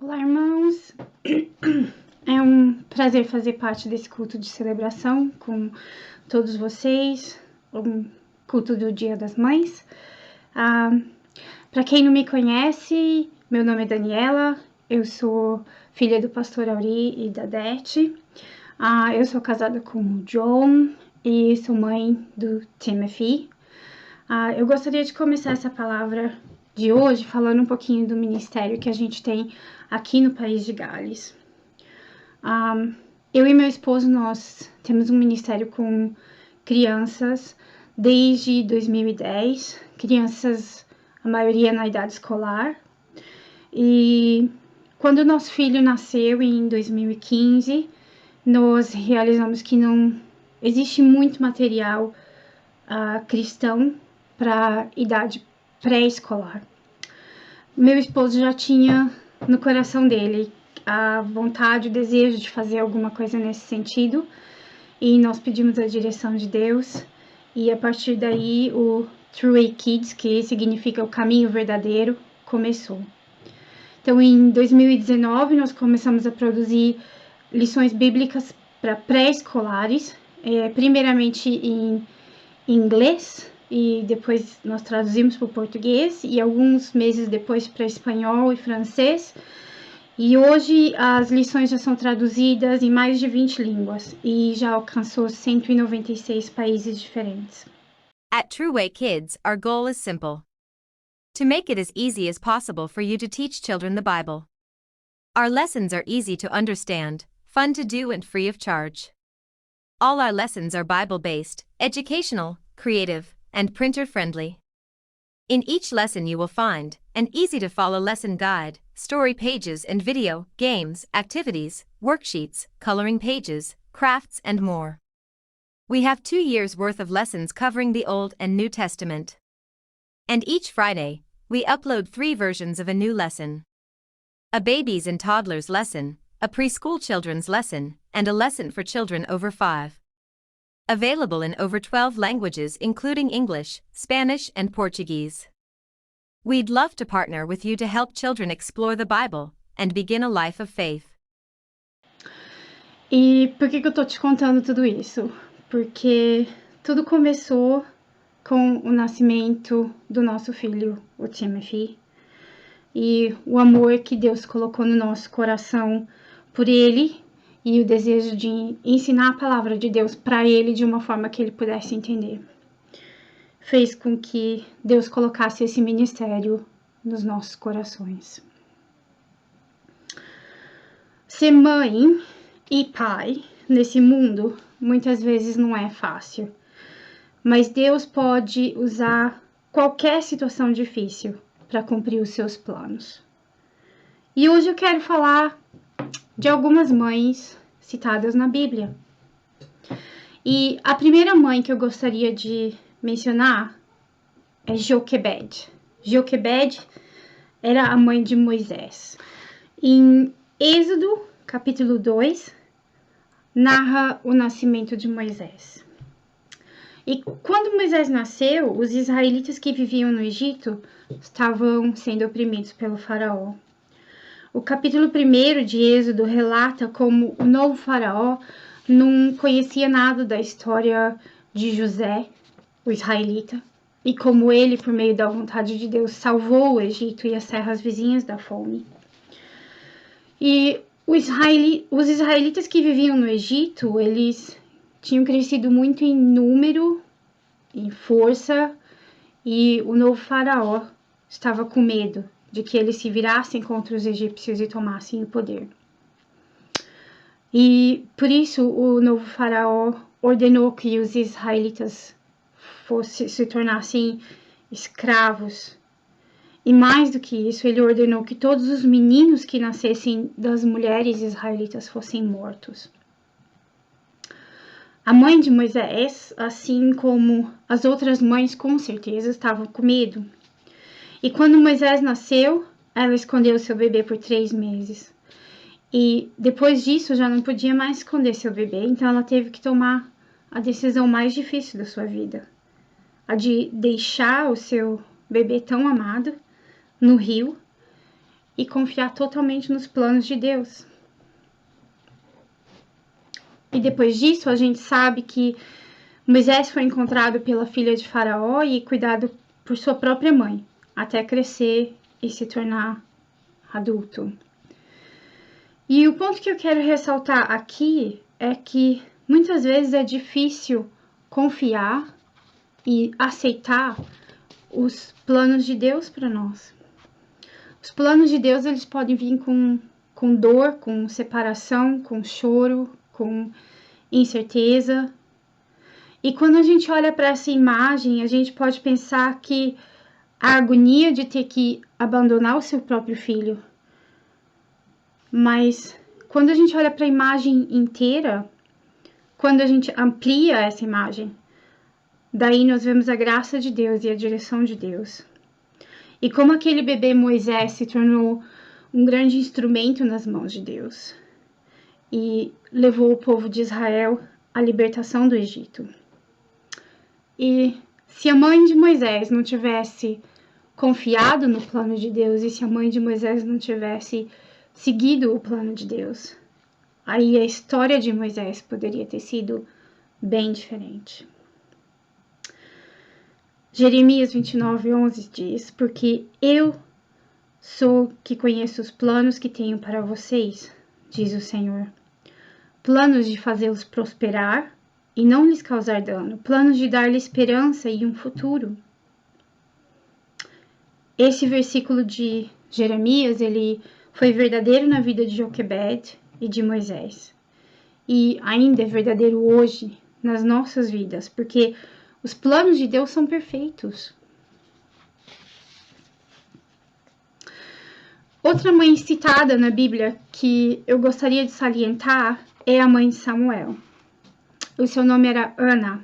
Olá, irmãos! É um prazer fazer parte desse culto de celebração com todos vocês, um culto do Dia das Mães. Para quem não me conhece, meu nome é Daniela, eu sou filha do pastor Auri e da Dete. Eu sou casada com o John e sou mãe do Timothy. Eu gostaria de começar essa palavra de hoje falando um pouquinho do ministério que a gente tem aqui no País de Gales. Eu e meu esposo, nós temos um ministério com crianças desde 2010, crianças, a maioria na idade escolar. E quando o nosso filho nasceu em 2015, nós realizamos que não existe muito material cristão para idade pré-escolar. Meu esposo já tinha no coração dele a vontade, o desejo de fazer alguma coisa nesse sentido, e nós pedimos a direção de Deus, e a partir daí o True Way Kids, que significa o caminho verdadeiro, começou. Então, em 2019, nós começamos a produzir lições bíblicas para pré-escolares, primeiramente em inglês, e depois nós traduzimos para o português, e alguns meses depois para espanhol e francês. E hoje as lições já são traduzidas em mais de 20 línguas e já alcançou 196 países diferentes. At True Way Kids, our goal is simple: to make it as easy as possible for you to teach children the Bible. Our lessons are easy to understand, fun to do, and free of charge. All our lessons are Bible-based, educational, creative, and printer-friendly. In each lesson you will find an easy-to-follow lesson guide, story pages and video, games, activities, worksheets, coloring pages, crafts, and more. We have 2 years' worth of lessons covering the Old and New Testament. And each Friday, we upload 3 versions of a new lesson: a babies and toddlers lesson, a preschool children's lesson, and a lesson for children over 5. Available in over 12 languages including English, Spanish, and Portuguese. We'd love to partner with you to help children explore the Bible and begin a life of faith. E por que eu tô te contando tudo isso? Porque tudo começou com o nascimento do nosso filho, o Timothy, e o amor que Deus colocou no nosso coração por ele e o desejo de ensinar a palavra de Deus para ele de uma forma que ele pudesse entender. Fez com que Deus colocasse esse ministério nos nossos corações. Ser mãe e pai nesse mundo muitas vezes não é fácil, mas Deus pode usar qualquer situação difícil para cumprir os seus planos. E hoje eu quero falar de algumas mães citadas na Bíblia. E a primeira mãe que eu gostaria de mencionar é Joquebed. Joquebed era a mãe de Moisés. Em Êxodo, capítulo 2, narra o nascimento de Moisés. E quando Moisés nasceu, os israelitas que viviam no Egito estavam sendo oprimidos pelo faraó. O capítulo 1 de Êxodo relata como o novo faraó não conhecia nada da história de José, o israelita, e como ele, por meio da vontade de Deus, salvou o Egito e as terras vizinhas da fome. E os israelitas que viviam no Egito, eles tinham crescido muito em número, em força, e o novo faraó estava com medo de que eles se virassem contra os egípcios e tomassem o poder. E por isso o novo faraó ordenou que os israelitas se tornassem escravos. E mais do que isso, ele ordenou que todos os meninos que nascessem das mulheres israelitas fossem mortos. A mãe de Moisés, assim como as outras mães, com certeza estavam com medo. E quando Moisés nasceu, ela escondeu seu bebê por 3 meses. E depois disso já não podia mais esconder seu bebê, então ela teve que tomar a decisão mais difícil da sua vida, a de deixar o seu bebê tão amado no rio e confiar totalmente nos planos de Deus. E depois disso, a gente sabe que Moisés foi encontrado pela filha de Faraó e cuidado por sua própria mãe, até crescer e se tornar adulto. E o ponto que eu quero ressaltar aqui é que muitas vezes é difícil confiar e aceitar os planos de Deus para nós. Os planos de Deus, eles podem vir com dor, com separação, com choro, com incerteza. E quando a gente olha para essa imagem, a gente pode pensar que a agonia de ter que abandonar o seu próprio filho. Mas quando a gente olha para a imagem inteira, quando a gente amplia essa imagem, daí nós vemos a graça de Deus e a direção de Deus. E como aquele bebê Moisés se tornou um grande instrumento nas mãos de Deus e levou o povo de Israel à libertação do Egito. E se a mãe de Moisés não tivesse confiado no plano de Deus e se a mãe de Moisés não tivesse seguido o plano de Deus, aí a história de Moisés poderia ter sido bem diferente. Jeremias 29:11 diz: porque eu sou que conheço os planos que tenho para vocês, diz o Senhor. Planos de fazê-los prosperar e não lhes causar dano, planos de dar-lhes esperança e um futuro. Esse versículo de Jeremias, ele foi verdadeiro na vida de Joquebed e de Moisés. E ainda é verdadeiro hoje nas nossas vidas, porque os planos de Deus são perfeitos. Outra mãe citada na Bíblia que eu gostaria de salientar é a mãe de Samuel. O seu nome era Ana.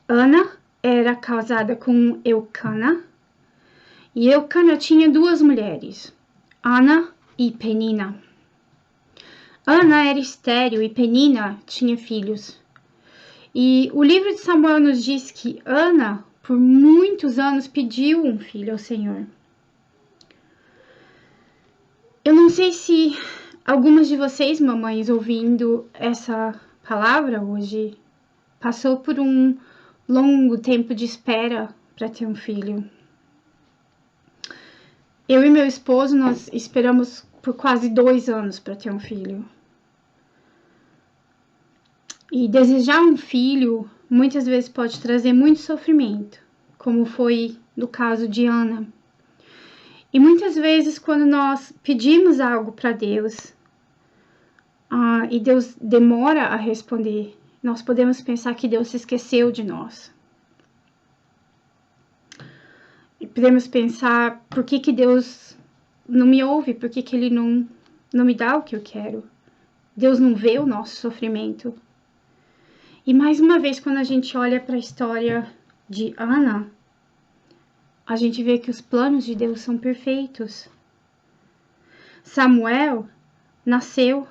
Ana era casada com Eucana. E Eucana tinha duas mulheres, Ana e Penina. Ana era estéril e Penina tinha filhos. E o livro de Samuel nos diz que Ana, por muitos anos, pediu um filho ao Senhor. Eu não sei se algumas de vocês, mamães, ouvindo essa palavra hoje, passou por um longo tempo de espera para ter um filho. Eu e meu esposo, nós esperamos por quase 2 anos para ter um filho. E desejar um filho muitas vezes pode trazer muito sofrimento, como foi no caso de Ana. E muitas vezes quando nós pedimos algo para Deus, e Deus demora a responder, nós podemos pensar que Deus se esqueceu de nós. E podemos pensar, por que Deus não me ouve? Por que Ele não me dá o que eu quero? Deus não vê o nosso sofrimento. E mais uma vez, quando a gente olha para a história de Ana, a gente vê que os planos de Deus são perfeitos. Samuel nasceu.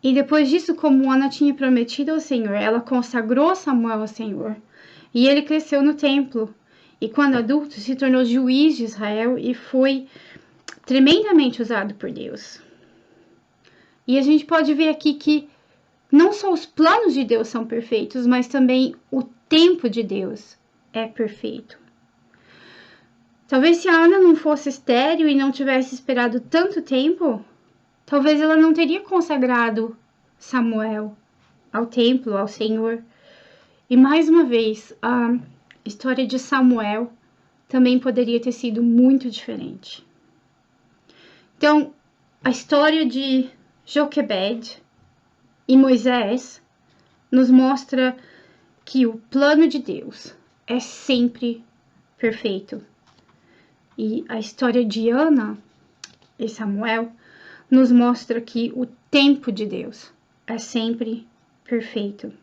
E depois disso, como Ana tinha prometido ao Senhor, ela consagrou Samuel ao Senhor. E ele cresceu no templo. E quando adulto, se tornou juiz de Israel e foi tremendamente usado por Deus. E a gente pode ver aqui que não só os planos de Deus são perfeitos, mas também o tempo de Deus é perfeito. Talvez se a Ana não fosse estéril e não tivesse esperado tanto tempo, talvez ela não teria consagrado Samuel ao templo, ao Senhor. E mais uma vez, a história de Samuel também poderia ter sido muito diferente. Então, a história de Joquebed e Moisés nos mostra que o plano de Deus é sempre perfeito. E a história de Ana e Samuel nos mostra que o tempo de Deus é sempre perfeito,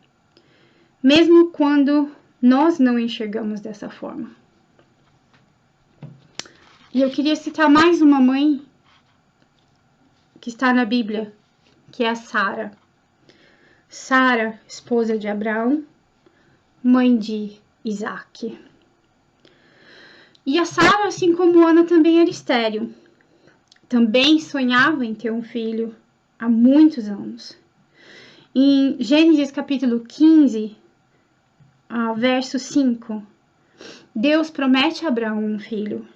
mesmo quando nós não enxergamos dessa forma. E eu queria citar mais uma mãe que está na Bíblia, que é a Sara. Sara, esposa de Abraão, mãe de Isaac. E a Sara, assim como Ana, também era estéril. Também sonhava em ter um filho há muitos anos. Em Gênesis capítulo 15, verso 5, Deus promete a Abraão um filho.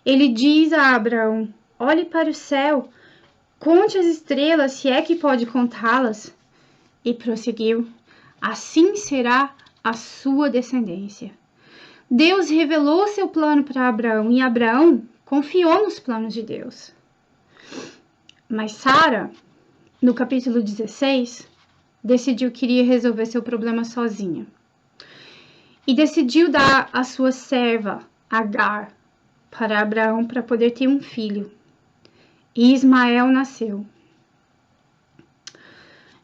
Ele diz a Abraão: olhe para o céu, conte as estrelas, se é que pode contá-las. E prosseguiu: assim será a sua descendência. Deus revelou seu plano para Abraão e Abraão confiou nos planos de Deus. Mas Sara, no capítulo 16, decidiu que iria resolver seu problema sozinha. E decidiu dar a sua serva, Agar, para Abraão para poder ter um filho. E Ismael nasceu.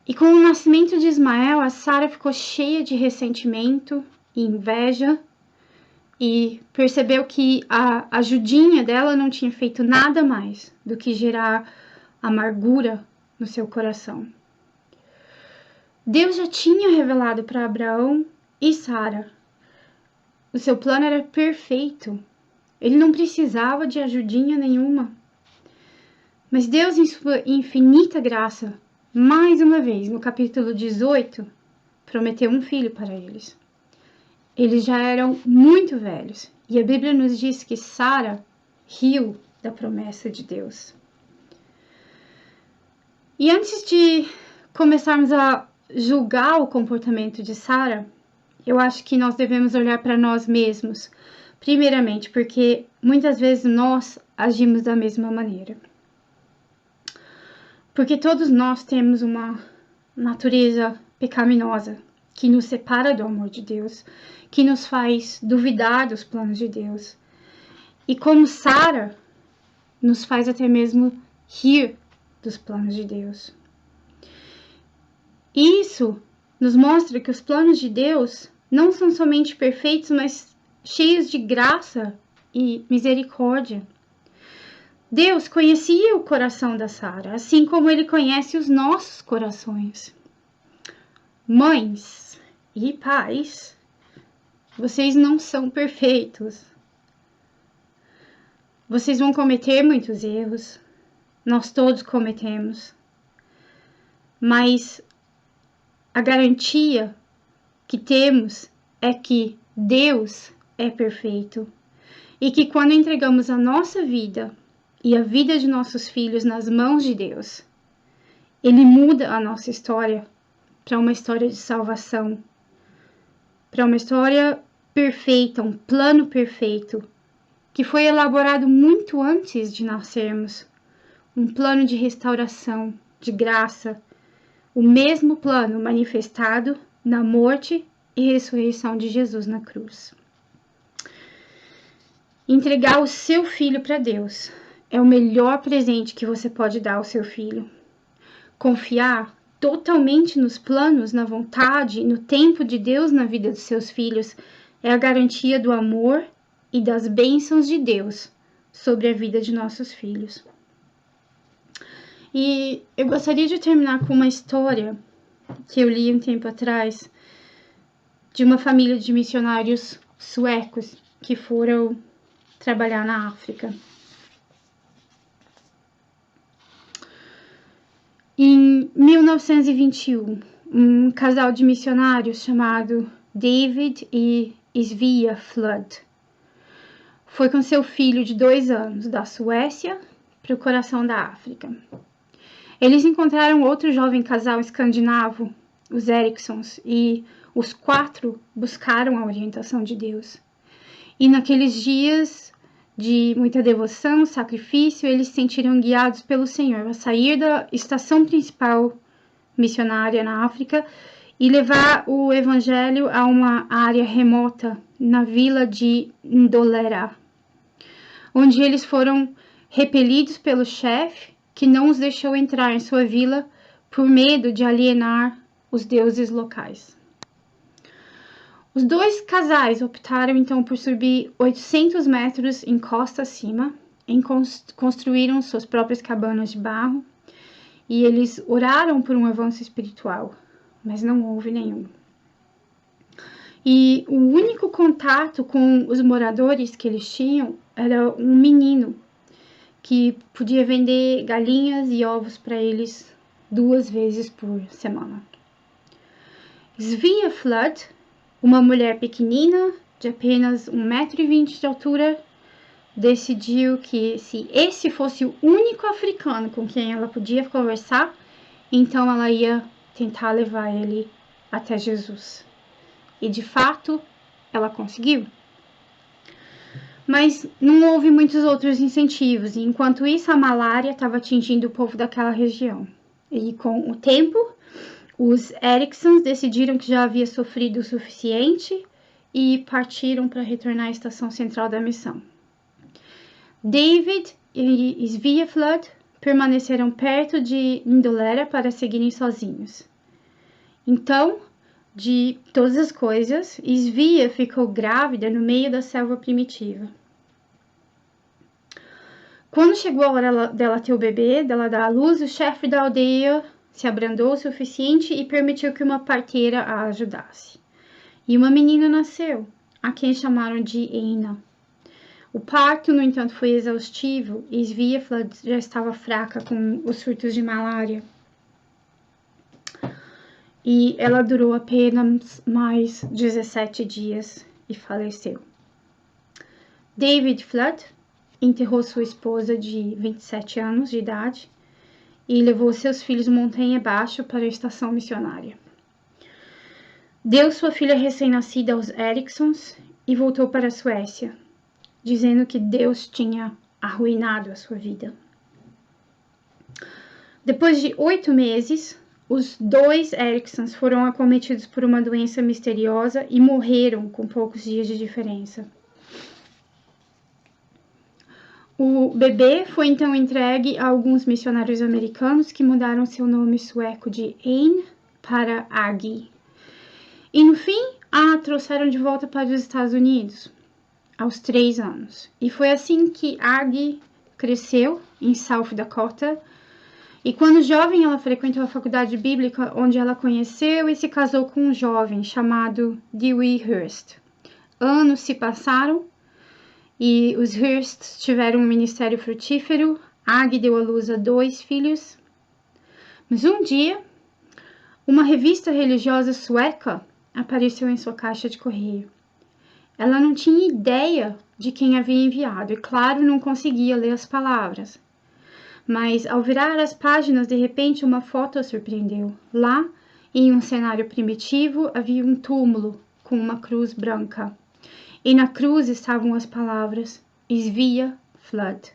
E com o nascimento de Ismael, a Sara ficou cheia de ressentimento e inveja e percebeu que a ajudinha dela não tinha feito nada mais do que gerar amargura no seu coração. Deus já tinha revelado para Abraão e Sara. O seu plano era perfeito. Ele não precisava de ajudinha nenhuma. Mas Deus, em sua infinita graça, mais uma vez, no capítulo 18, prometeu um filho para eles. Eles já eram muito velhos, e a Bíblia nos diz que Sara riu da promessa de Deus. E antes de começarmos a julgar o comportamento de Sara, eu acho que nós devemos olhar para nós mesmos, primeiramente, porque muitas vezes nós agimos da mesma maneira. Porque todos nós temos uma natureza pecaminosa que nos separa do amor de Deus, que nos faz duvidar dos planos de Deus. E como Sara, nos faz até mesmo rir dos planos de Deus. Isso nos mostra que os planos de Deus não são somente perfeitos, mas cheios de graça e misericórdia. Deus conhecia o coração da Sara, assim como Ele conhece os nossos corações. Mães e pais, vocês não são perfeitos. Vocês vão cometer muitos erros. Nós todos cometemos. Mas a garantia que temos é que Deus é perfeito. E que quando entregamos a nossa vida e a vida de nossos filhos nas mãos de Deus, Ele muda a nossa história para uma história de salvação, para uma história perfeita, um plano perfeito, que foi elaborado muito antes de nascermos, um plano de restauração, de graça, o mesmo plano manifestado na morte e ressurreição de Jesus na cruz. Entregar o seu filho para Deus é o melhor presente que você pode dar ao seu filho. Confiar totalmente nos planos, na vontade e no tempo de Deus na vida dos seus filhos é a garantia do amor e das bênçãos de Deus sobre a vida de nossos filhos. E eu gostaria de terminar com uma história que eu li um tempo atrás de uma família de missionários suecos que foram trabalhar na África. Em 1921, um casal de missionários chamado David e Svea Flood foi com seu filho de 2 anos da Suécia para o coração da África. Eles encontraram outro jovem casal escandinavo, os Ericssons, e os 4 buscaram a orientação de Deus. E naqueles dias de muita devoção, sacrifício, eles se sentiram guiados pelo Senhor a sair da estação principal missionária na África e levar o evangelho a uma área remota na vila de Ndolera, onde eles foram repelidos pelo chefe que não os deixou entrar em sua vila por medo de alienar os deuses locais. Os 2 casais optaram então por subir 800 metros em costa acima, construíram suas próprias cabanas de barro e eles oraram por um avanço espiritual, mas não houve nenhum. E o único contato com os moradores que eles tinham era um menino que podia vender galinhas e ovos para eles 2 vezes por semana. Svea Flood, uma mulher pequenina de apenas 1,20 m de altura, decidiu que se esse fosse o único africano com quem ela podia conversar, então ela ia tentar levar ele até Jesus. E de fato, ela conseguiu. Mas não houve muitos outros incentivos, e enquanto isso a malária estava atingindo o povo daquela região. E com o tempo, os Eriksons decidiram que já havia sofrido o suficiente e partiram para retornar à estação central da missão. David e Svea Flood permaneceram perto de Ndolera para seguirem sozinhos. Então, de todas as coisas, Svea ficou grávida no meio da selva primitiva. Quando chegou a hora dela ter o bebê, dela dar à luz, o chefe da aldeia se abrandou o suficiente e permitiu que uma parteira a ajudasse. E uma menina nasceu, a quem chamaram de Eina. O parto, no entanto, foi exaustivo e Svea Flood já estava fraca com os surtos de malária. E ela durou apenas mais 17 dias e faleceu. David Flood enterrou sua esposa de 27 anos de idade e levou seus filhos montanha abaixo para a estação missionária. Deu sua filha recém-nascida aos Eriksons e voltou para a Suécia, dizendo que Deus tinha arruinado a sua vida. Depois de 8 meses, os 2 Eriksons foram acometidos por uma doença misteriosa e morreram com poucos dias de diferença. O bebê foi então entregue a alguns missionários americanos que mudaram seu nome sueco de Ein para Agi. E no fim, a trouxeram de volta para os Estados Unidos, aos 3 anos. E foi assim que Agi cresceu em South Dakota. E quando jovem, ela frequentou a faculdade bíblica, onde ela conheceu e se casou com um jovem chamado Dewey Hurst. Anos se passaram e os Hursts tiveram um ministério frutífero. Agi deu à luz a 2 filhos. Mas um dia, uma revista religiosa sueca apareceu em sua caixa de correio. Ela não tinha ideia de quem havia enviado e, claro, não conseguia ler as palavras. Mas, ao virar as páginas, de repente, uma foto a surpreendeu. Lá, em um cenário primitivo, havia um túmulo com uma cruz branca. E na cruz estavam as palavras Svea Flood.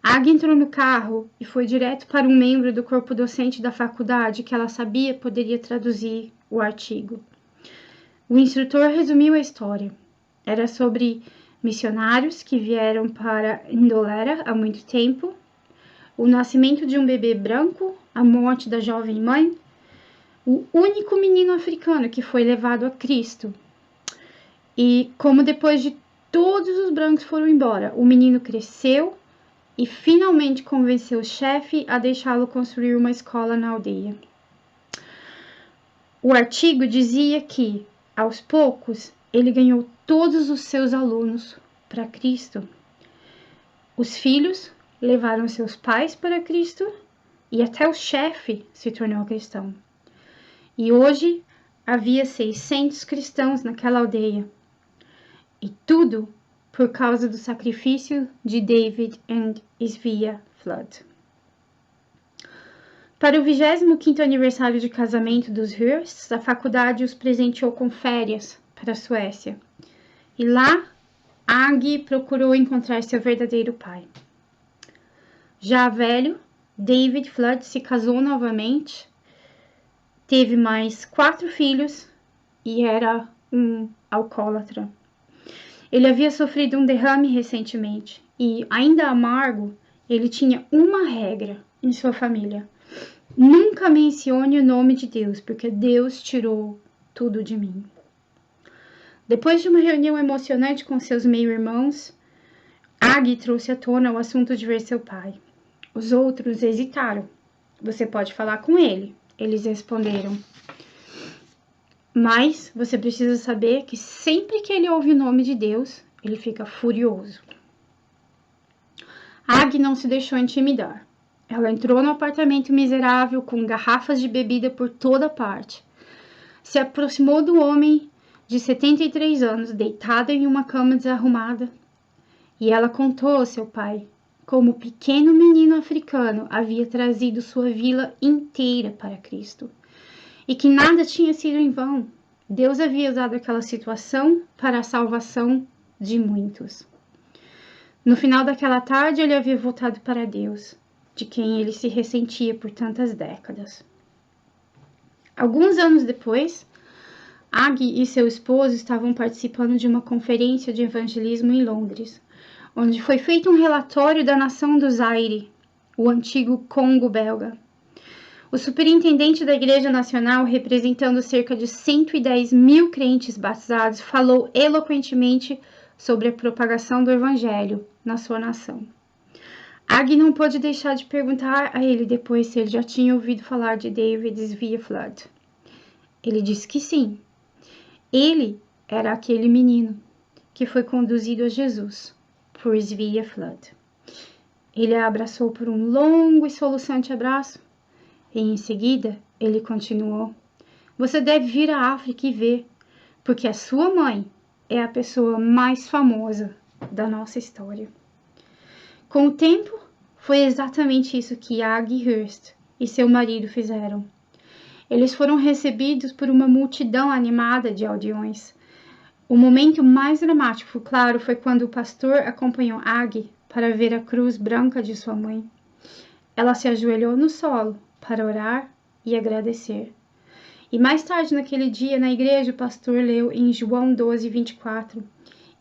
Agi entrou no carro e foi direto para um membro do corpo docente da faculdade que ela sabia poderia traduzir o artigo. O instrutor resumiu a história. Era sobre missionários que vieram para Ndolera há muito tempo, o nascimento de um bebê branco, a morte da jovem mãe, o único menino africano que foi levado a Cristo. E como depois de todos os brancos foram embora, o menino cresceu e finalmente convenceu o chefe a deixá-lo construir uma escola na aldeia. O artigo dizia que, aos poucos, ele ganhou todos os seus alunos para Cristo. Os filhos levaram seus pais para Cristo e até o chefe se tornou cristão. E hoje havia 600 cristãos naquela aldeia. E tudo por causa do sacrifício de David e Svea Flood. Para o 25º aniversário de casamento dos Hursts, a faculdade os presenteou com férias para a Suécia. E lá, Agi procurou encontrar seu verdadeiro pai. Já velho, David Flood se casou novamente, teve mais 4 filhos e era um alcoólatra. Ele havia sofrido um derrame recentemente e, ainda amargo, ele tinha uma regra em sua família: nunca mencione o nome de Deus, porque Deus tirou tudo de mim. Depois de uma reunião emocionante com seus meio-irmãos, Agi trouxe à tona o assunto de ver seu pai. Os outros hesitaram. Você pode falar com ele, eles responderam. Mas você precisa saber que sempre que ele ouve o nome de Deus, ele fica furioso. Ag não se deixou intimidar. Ela entrou no apartamento miserável com garrafas de bebida por toda parte. Se aproximou do homem de 73 anos, deitado em uma cama desarrumada. E ela contou ao seu pai como o pequeno menino africano havia trazido sua vila inteira para Cristo. E que nada tinha sido em vão. Deus havia usado aquela situação para a salvação de muitos. No final daquela tarde, ele havia voltado para Deus, de quem ele se ressentia por tantas décadas. Alguns anos depois, Ag e seu esposo estavam participando de uma conferência de evangelismo em Londres, onde foi feito um relatório da nação do Zaire, o antigo Congo belga. O superintendente da Igreja Nacional, representando cerca de 110 mil crentes batizados, falou eloquentemente sobre a propagação do Evangelho na sua nação. Ag não pôde deixar de perguntar a ele depois se ele já tinha ouvido falar de David Sviaflood. Ele disse que sim. Ele era aquele menino que foi conduzido a Jesus por Sviaflood. Ele a abraçou por um longo e soluçante abraço. E em seguida, ele continuou: você deve vir à África e ver, porque a sua mãe é a pessoa mais famosa da nossa história. Com o tempo, foi exatamente isso que Ag Hurst e seu marido fizeram. Eles foram recebidos por uma multidão animada de aldeões. O momento mais dramático, claro, foi quando o pastor acompanhou Ag para ver a cruz branca de sua mãe. Ela se ajoelhou no solo para orar e agradecer. E mais tarde naquele dia, na igreja, o pastor leu em João 12, 24: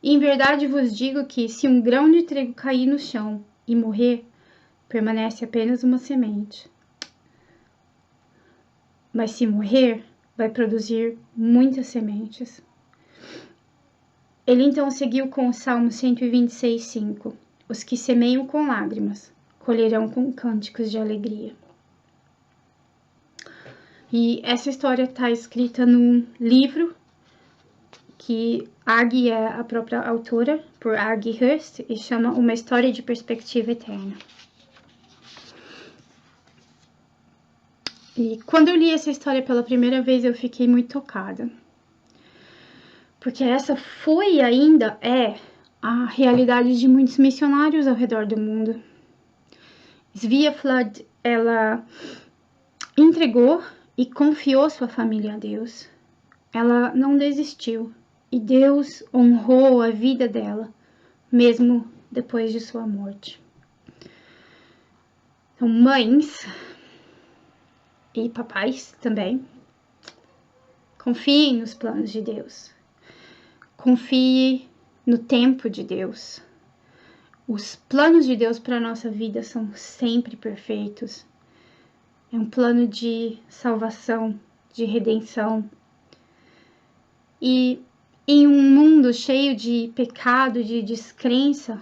em verdade vos digo que, se um grão de trigo cair no chão e morrer, permanece apenas uma semente. Mas se morrer, vai produzir muitas sementes. Ele então seguiu com o Salmo 126, 5. Os que semeiam com lágrimas, colherão com cânticos de alegria. E essa história está escrita num livro que Ag é a própria autora, por Ag Hurst, e chama Uma História de Perspectiva Eterna. E quando eu li essa história pela primeira vez, eu fiquei muito tocada. Porque essa foi e ainda é a realidade de muitos missionários ao redor do mundo. Sviaflood, ela entregou e confiou sua família a Deus. Ela não desistiu e Deus honrou a vida dela, mesmo depois de sua morte. Então, mães e papais também, confiem nos planos de Deus. Confie no tempo de Deus. Os planos de Deus para a nossa vida são sempre perfeitos. É um plano de salvação, de redenção. E em um mundo cheio de pecado, de descrença,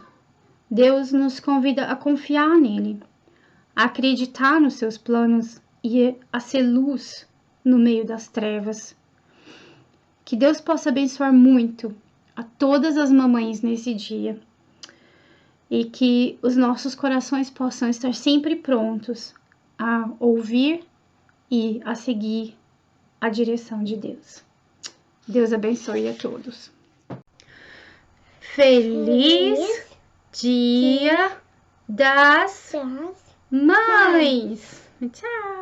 Deus nos convida a confiar nele, a acreditar nos seus planos e a ser luz no meio das trevas. Que Deus possa abençoar muito a todas as mamães nesse dia e que os nossos corações possam estar sempre prontos a ouvir e a seguir a direção de Deus. Deus abençoe a todos. Feliz Dia das Mães! Tchau!